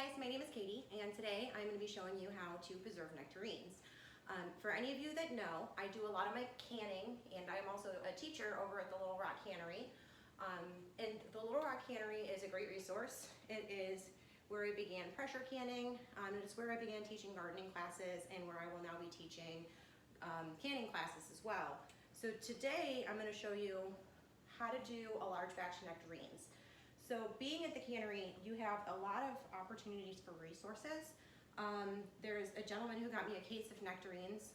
guys, my name is Katie, and today I'm going to be showing you how to preserve nectarines. For any of you that know, I do a lot of my canning, and I'm also a teacher over at the Little Rock Cannery. And the Little Rock Cannery is a great resource. It is where I began pressure canning, and it's where I began teaching gardening classes, and where I will now be teaching canning classes as well. So today I'm going to show you how to do a large batch of nectarines. So being at the cannery, you have a lot of opportunities for resources. There's a gentleman who got me a case of nectarines.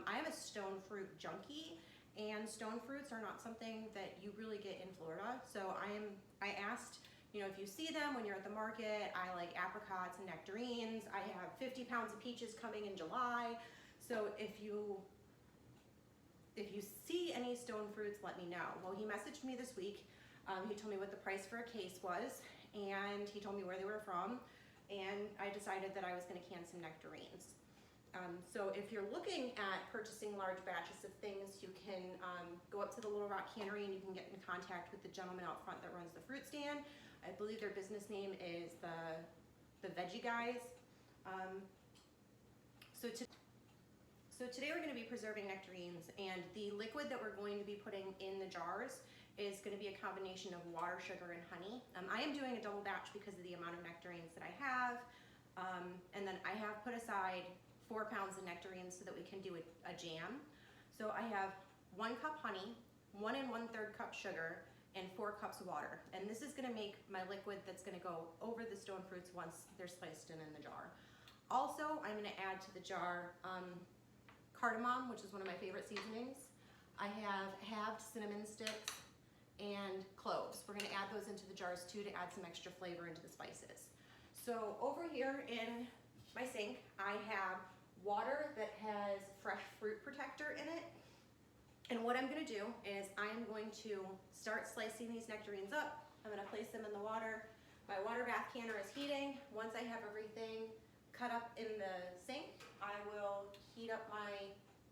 I am a stone fruit junkie, and stone fruits are not something that you really get in Florida. So I asked, you know, if you see them when you're at the market. I like apricots and nectarines. I have 50 pounds of peaches coming in July. So if you see any stone fruits, let me know. Well, he messaged me this week. He told me what the price for a case was, and he told me where they were from, and I decided that I was going to can some nectarines. So if you're looking at purchasing large batches of things, you can go up to the Little Rock Cannery and you can get in contact with the gentleman out front that runs the fruit stand. I believe their business name is the Veggie Guys. So today we're going to be preserving nectarines, and the liquid that we're going to be putting in the jars is going to be a combination of water, sugar, and honey. I am doing a double batch because of the amount of nectarines that I have, and then I have put aside 4 pounds of nectarines so that we can do a jam. So I have 1 cup honey, 1 1/3 cup sugar, and 4 cups of water. And this is going to make my liquid that's going to go over the stone fruits once they're sliced in the jar. Also, I'm going to add to the jar cardamom, which is one of my favorite seasonings. I have halved cinnamon sticks and cloves. We're going to add those into the jars too to add some extra flavor into the spices. So over here in my sink, I have water that has fresh fruit protector in it. And what I'm going to do is I am going to start slicing these nectarines up. I'm going to place them in the water. My water bath canner is heating. Once I have everything cut up in the sink, I will heat up my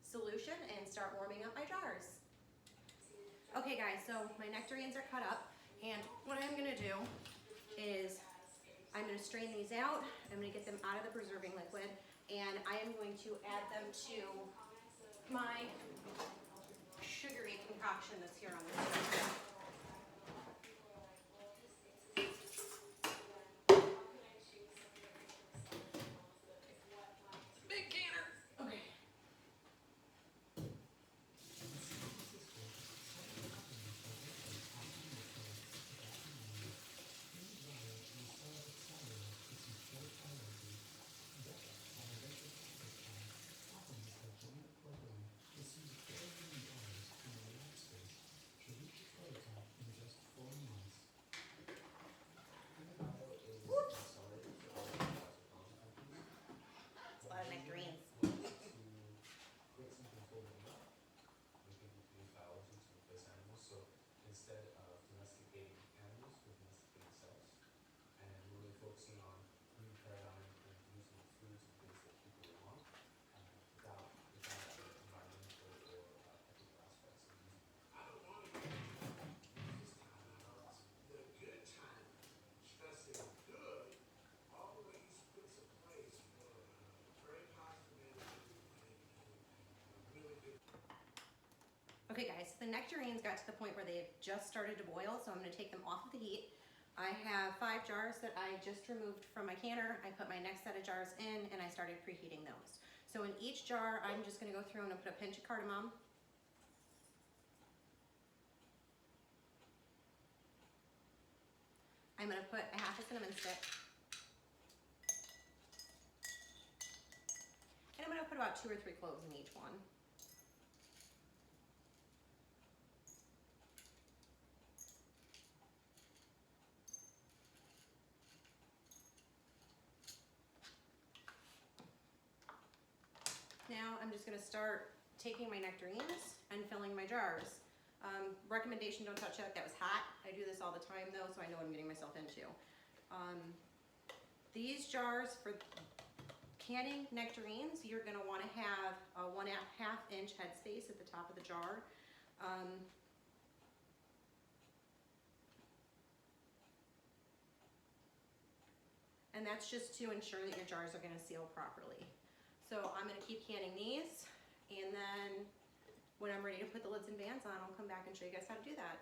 solution and start warming up my jars. Okay guys, so my nectarines are cut up, and what I'm going to do is I'm going to strain these out. I'm going to get them out of the preserving liquid, and I am going to add them to my sugary concoction that's here on the stove. Okay guys, the nectarines got to the point where they've just started to boil, so I'm going to take them off of the heat. I have 5 jars that I just removed from my canner. I put my next set of jars in, and I started preheating those. So in each jar, I'm just going to go through and put a pinch of cardamom. I'm going to put a half a cinnamon stick. And I'm going to put about 2 or 3 cloves in each one. Now I'm just going to start taking my nectarines and filling my jars. Recommendation, don't touch that. That was hot. I do this all the time though, so I know what I'm getting myself into. These jars for canning nectarines, you're going to want to have a 1.5 inch headspace at the top of the jar. and that's just to ensure that your jars are gonna seal properly. So I'm gonna keep canning these, and then when I'm ready to put the lids and bands on, I'll come back and show you guys how to do that.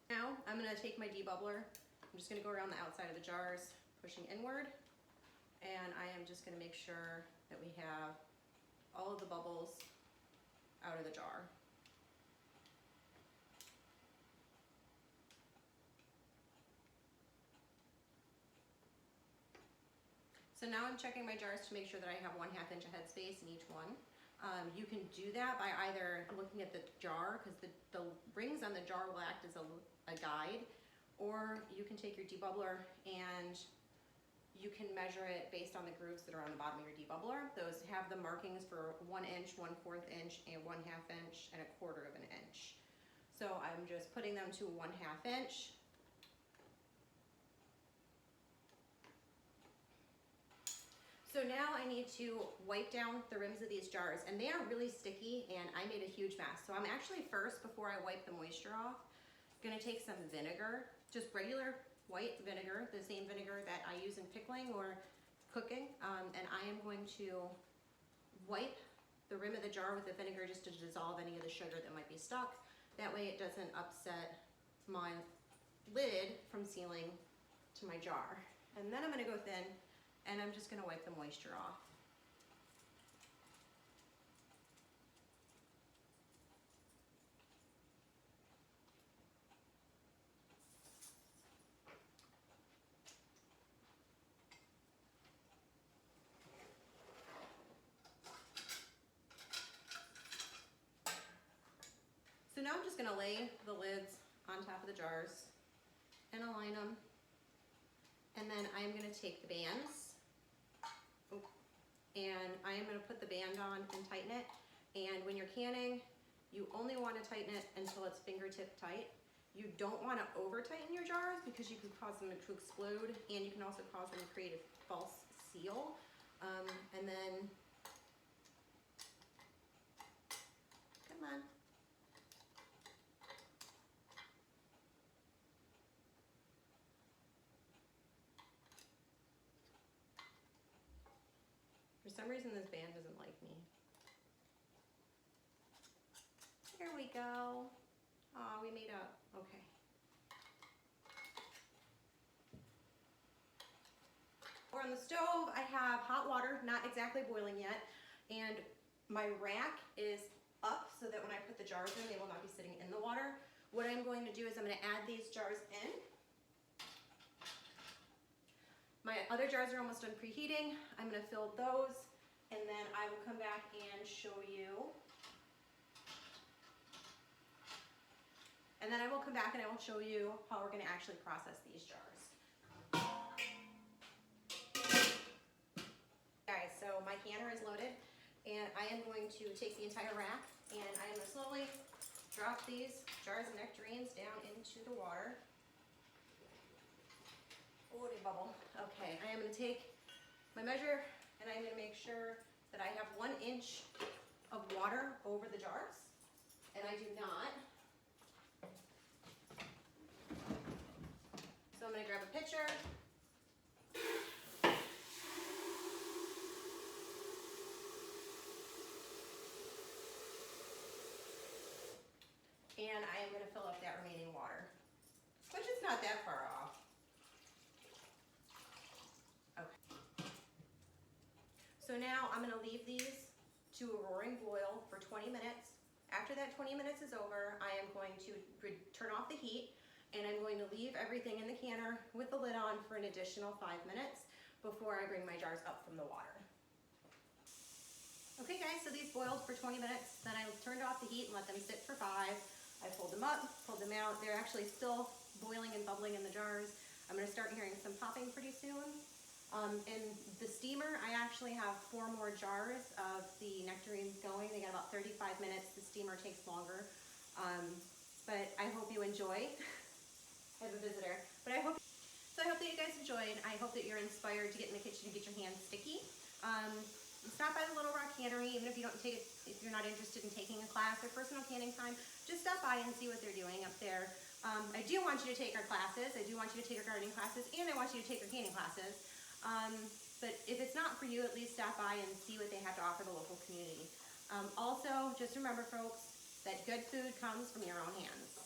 Now I'm gonna take my debubbler. I'm just gonna go around the outside of the jars, pushing inward, and I am just gonna make sure that we have all of the bubbles out of the jar. So now I'm checking my jars to make sure that I have 1/2 inch of headspace in each one. You can do that by either looking at the jar, because the rings on the jar will act as a guide, or you can take your debubbler and you can measure it based on the grooves that are on the bottom of your debubbler. Those have the markings for 1 inch, 1/4 inch, and 1/2 inch, and 1/4 of an inch. So I'm just putting them to 1/2 inch. So now I need to wipe down the rims of these jars, and they are really sticky, and I made a huge mess. So I'm actually first, before I wipe the moisture off, gonna take some vinegar, just regular white vinegar, the same vinegar that I use in pickling or cooking, and I am going to wipe the rim of the jar with the vinegar just to dissolve any of the sugar that might be stuck. That way it doesn't upset my lid from sealing to my jar. And then I'm gonna go thin, and I'm just gonna wipe the moisture off. So now I'm just gonna lay the lids on top of the jars and align them. And then I'm gonna take the bands, and I am gonna put the band on and tighten it. And when you're canning, you only wanna tighten it until it's fingertip tight. You don't wanna over tighten your jars because you can cause them to explode, and you can also cause them to create a false seal. And then, come on. For some reason, this band doesn't like me. Here we go. Oh, we made up. Okay. Over on the stove, I have hot water, not exactly boiling yet, and my rack is up so that when I put the jars in, they will not be sitting in the water. What I'm going to do is I'm going to add these jars in. My other jars are almost done preheating. I'm gonna fill those, and then I will come back and show you. And then I will come back and I will show you how we're gonna actually process these jars. Guys, so my canner is loaded, and I am going to take the entire rack, and I am gonna slowly drop these jars of nectarines down into the water. Oh, they bubble. Okay, I am going to take my measure, and I'm going to make sure that I have 1 inch of water over the jars, and I do not. So I'm going to grab a pitcher. And I am going to fill up that remaining water, which is not that far off. So now I'm gonna leave these to a roaring boil for 20 minutes. After that 20 minutes is over, I am going to turn off the heat, and I'm going to leave everything in the canner with the lid on for an additional 5 minutes before I bring my jars up from the water. Okay guys, so these boiled for 20 minutes, then I turned off the heat and let them sit for 5. I pulled them up, pulled them out. They're actually still boiling and bubbling in the jars. I'm gonna start hearing some popping pretty soon. In the steamer, I actually have 4 more jars of the nectarines going. They got about 35 minutes. The steamer takes longer. But I hope you enjoy. I have a visitor. But I hope that you guys enjoyed. I hope that you're inspired to get in the kitchen and get your hands sticky. Stop by the Little Rock Cannery, even if you don't take it, if you're not interested in taking a class or personal canning time, just stop by and see what they're doing up there. I do want you to take our classes. I do want you to take our gardening classes, and I want you to take our canning classes. But if it's not for you, at least stop by and see what they have to offer the local community. Also, just remember, folks, that good food comes from your own hands.